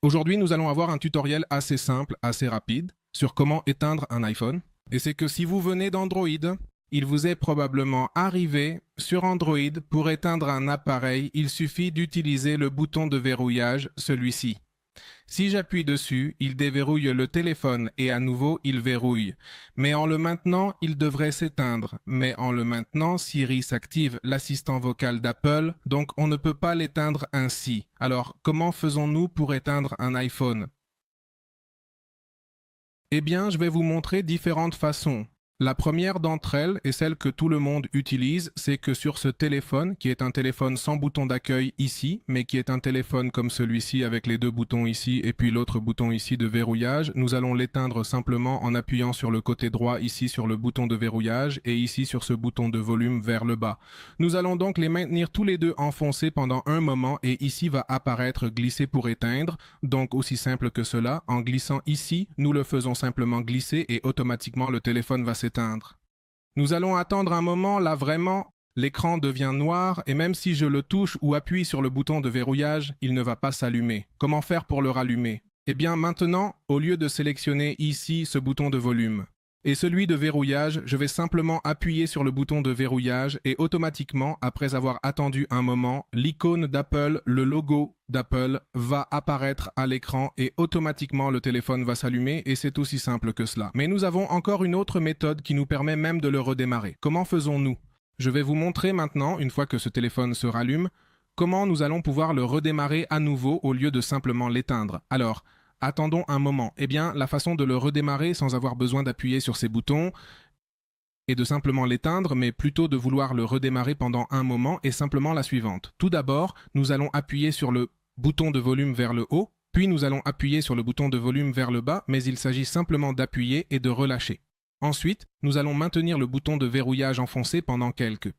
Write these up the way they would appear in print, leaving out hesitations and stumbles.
Aujourd'hui, nous allons avoir un tutoriel assez simple, assez rapide, sur comment éteindre un iPhone. Et c'est que si vous venez d'Android, il vous est probablement arrivé, sur Android, pour éteindre un appareil, il suffit d'utiliser le bouton de verrouillage, celui-ci. Si j'appuie dessus, il déverrouille le téléphone et à nouveau il verrouille. Mais en le maintenant, il devrait s'éteindre. Mais en le maintenant, Siri s'active, l'assistant vocal d'Apple, donc on ne peut pas l'éteindre ainsi. Alors, comment faisons-nous pour éteindre un iPhone? Eh bien, je vais vous montrer différentes façons. La première d'entre elles, et celle que tout le monde utilise, c'est que sur ce téléphone, qui est un téléphone sans bouton d'accueil ici, mais qui est un téléphone comme celui-ci avec les deux boutons ici et puis l'autre bouton ici de verrouillage, nous allons l'éteindre simplement en appuyant sur le côté droit ici sur le bouton de verrouillage et ici sur ce bouton de volume vers le bas. Nous allons donc les maintenir tous les deux enfoncés pendant un moment et ici va apparaître glisser pour éteindre. Donc aussi simple que cela, en glissant ici, nous le faisons simplement glisser et automatiquement le téléphone va s'éteindre. Nous allons attendre un moment, là vraiment, l'écran devient noir et même si je le touche ou appuie sur le bouton de verrouillage, il ne va pas s'allumer. Comment faire pour le rallumer? Eh bien maintenant, au lieu de sélectionner ici ce bouton de volume et celui de verrouillage, je vais simplement appuyer sur le bouton de verrouillage et automatiquement, après avoir attendu un moment, l'icône d'Apple, le logo d'Apple va apparaître à l'écran et automatiquement le téléphone va s'allumer et c'est aussi simple que cela. Mais nous avons encore une autre méthode qui nous permet même de le redémarrer. Comment faisons-nous? Je vais vous montrer maintenant, une fois que ce téléphone se rallume, comment nous allons pouvoir le redémarrer à nouveau au lieu de simplement l'éteindre. Alors, attendons un moment. Eh bien, la façon de le redémarrer sans avoir besoin d'appuyer sur ces boutons et de simplement l'éteindre, mais plutôt de vouloir le redémarrer pendant un moment est simplement la suivante. Tout d'abord, nous allons appuyer sur le bouton de volume vers le haut, puis nous allons appuyer sur le bouton de volume vers le bas, mais il s'agit simplement d'appuyer et de relâcher. Ensuite, nous allons maintenir le bouton de verrouillage enfoncé pendant quelques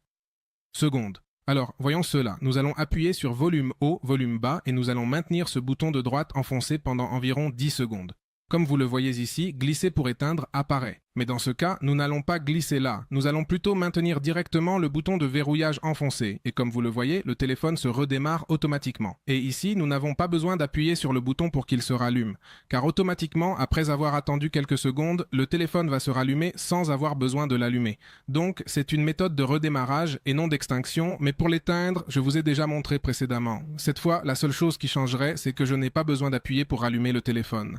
secondes. Alors, voyons cela. Nous allons appuyer sur volume haut, volume bas et nous allons maintenir ce bouton de droite enfoncé pendant environ 10 secondes. Comme vous le voyez ici, glisser pour éteindre apparaît. Mais dans ce cas, nous n'allons pas glisser là. Nous allons plutôt maintenir directement le bouton de verrouillage enfoncé. Et comme vous le voyez, le téléphone se redémarre automatiquement. Et ici, nous n'avons pas besoin d'appuyer sur le bouton pour qu'il se rallume. Car automatiquement, après avoir attendu quelques secondes, le téléphone va se rallumer sans avoir besoin de l'allumer. Donc, c'est une méthode de redémarrage et non d'extinction. Mais pour l'éteindre, je vous ai déjà montré précédemment. Cette fois, la seule chose qui changerait, c'est que je n'ai pas besoin d'appuyer pour allumer le téléphone.